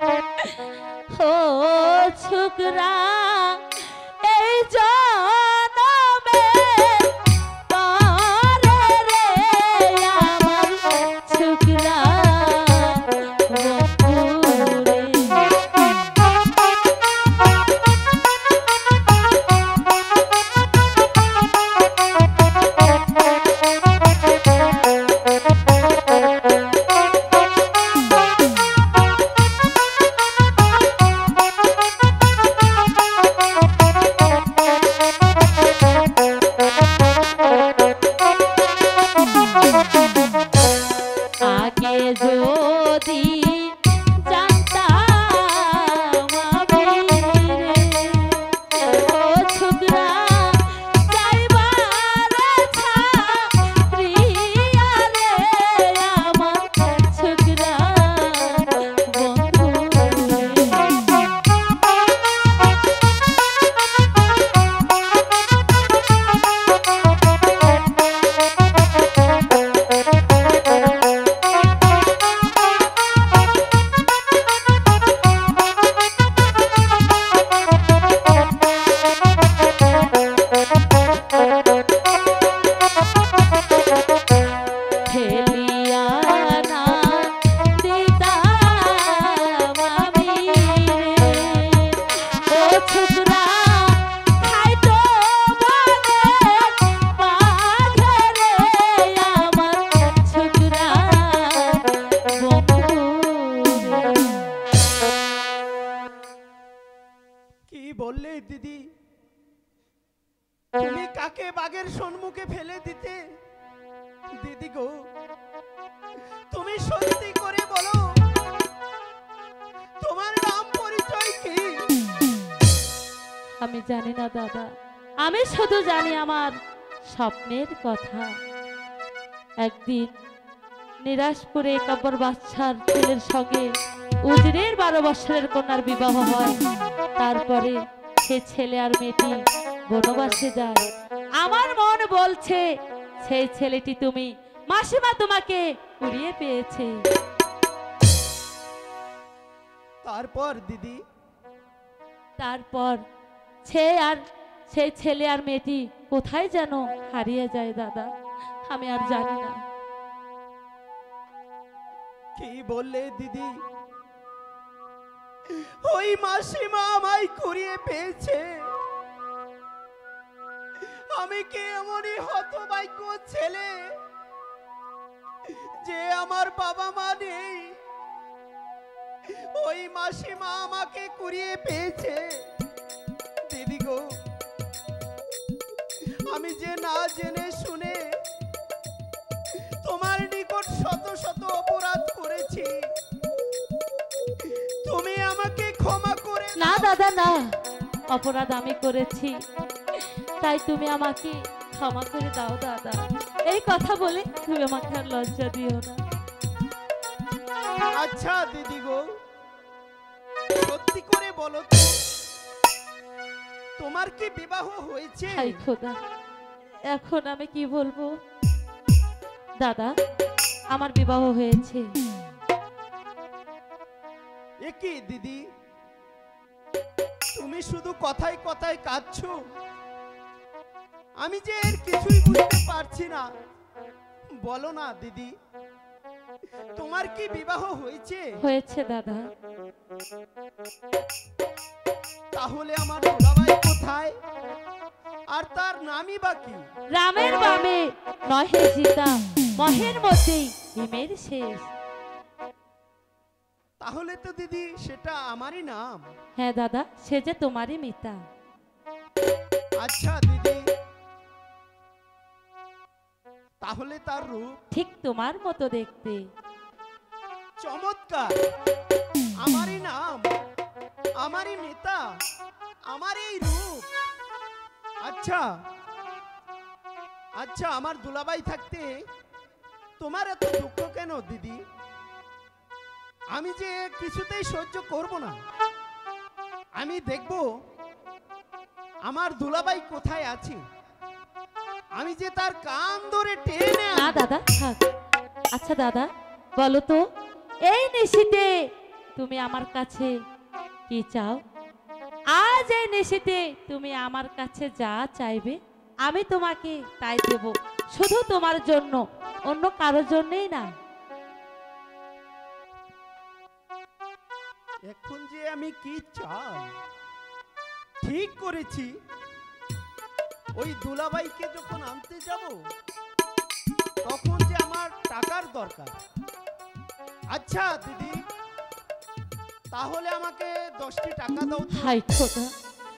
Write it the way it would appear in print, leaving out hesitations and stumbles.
ও ছোকরা এই জনমে তরে রে আমার ছোকরা বন্ধুরে। আগে যদি জানতাম আমি রে, ও ছোকরা যাইবার ছাড়িয়া রে আমার ছোকরা বন্ধু রে। ফেলিয়া না দিতাম আমি রে, ও ছোকরা খাইতো বনের বাঘে রে আমার ছোকরা বন্ধু রে। কি বললে দিদি? তুমি কাকে বাঘের সম্মুখে ফেলে দিতে? দিদি গো, তুমি সত্যি করে বলো, তোমার নাম পরিচয় কি? আমি জানি না দাদা, আমি শুধু জানি আমার স্বপ্নের কথা। একদিন নিরাশপুরে কাব্বর বাদশার ছেলের সঙ্গে উজিরের 12 বছরের কন্যার বিবাহ হয়। তারপরে সে ছেলে আর মেয়েটি বনবাসে যায়। আমার মন বলছে সেই ছেলেটি তুমি, মাসিমা তোমাকে কুড়িয়ে পেয়েছে। তারপর দিদি? তারপর সেই ছেলে আর মেয়েটি কোথায় যেন হারিয়ে যায় দাদা, আমি আর জানি না। কি বললে দিদি? ওই মাসিমা আমায় কুড়িয়ে পেয়েছে? আমি কি এমনই হতভাগ্য ছেলে যে আমার বাবা মা নেই? ওই মাসিমা আমাকে কুড়িয়ে পেয়েছে? দিদি গো, আমি যে না জেনে শুনে তোমার নিকট শত শত অপরাধ করেছি, তুমি আমাকে ক্ষমা করে না দাদা না, অপরাধ আমি করেছি, তাই তুমি আমাকে ক্ষমা করে দাও দাদা। এই কথা বলে তুমি আমাকে আর লজ্জা দিও না। আচ্ছা দিদি গো, সত্যি করে বলো তো, তোমার কি বিবাহ হয়েছে? হাই খোদা, এখন আমি কি বলবো দাদা, আমার বিবাহ হয়েছে। এ কি দিদি, তুমি শুধু কথায় কথায় কাঁদছো? আমি যে এর কিছুই বুঝতে পারছি না। বলো না দিদি, তোমার কি বিবাহ হয়েছে? হয়েছে দাদা। তাহলে আমার দুলাভাই কোথায়? আর তার নামই বা কি? রামের বামে নহে সীতা, মহের মধ্যেই ভীমের শেষ। তাহলে তো দিদি সেটা আমারই নাম। হ্যাঁ দাদা, সে যে তোমারই মিতা। আচ্ছা দিদি, তাহলে তার রূপ? ঠিক তোমার মতো দেখতে। চমৎকার, আমারই নাম, আমারই মিতা, আমারই রূপ। আচ্ছা আচ্ছা, আমার দুলাভাই থাকতে তোমার এত দুঃখ কেন দিদি? আমি যে কিছুতেই সহ্য করব না। আমি দেখব আমার দুলাভাই কোথায় আছে, আমি যে তার কান ধরে টেনে না দাদা থাক। আচ্ছা দাদা বলো তো, এই নিশিতে তুমি আমার কাছে কি চাও? আজ এই নিশীতে তুমি আমার কাছে যা চাইবে আমি তোমাকে তাই দেব, শুধু তোমার জন্য, অন্য কারোর জন্যই না। এখন যে আমি কি চাই, ঠিক করেছি ওই দুলাভাইকে যখন আনতে যাব তখন যে আমার টাকার দরকার। আচ্ছা দিদি, তাহলে আমাকে 10টি টাকা দাও তো। হাই খোদা,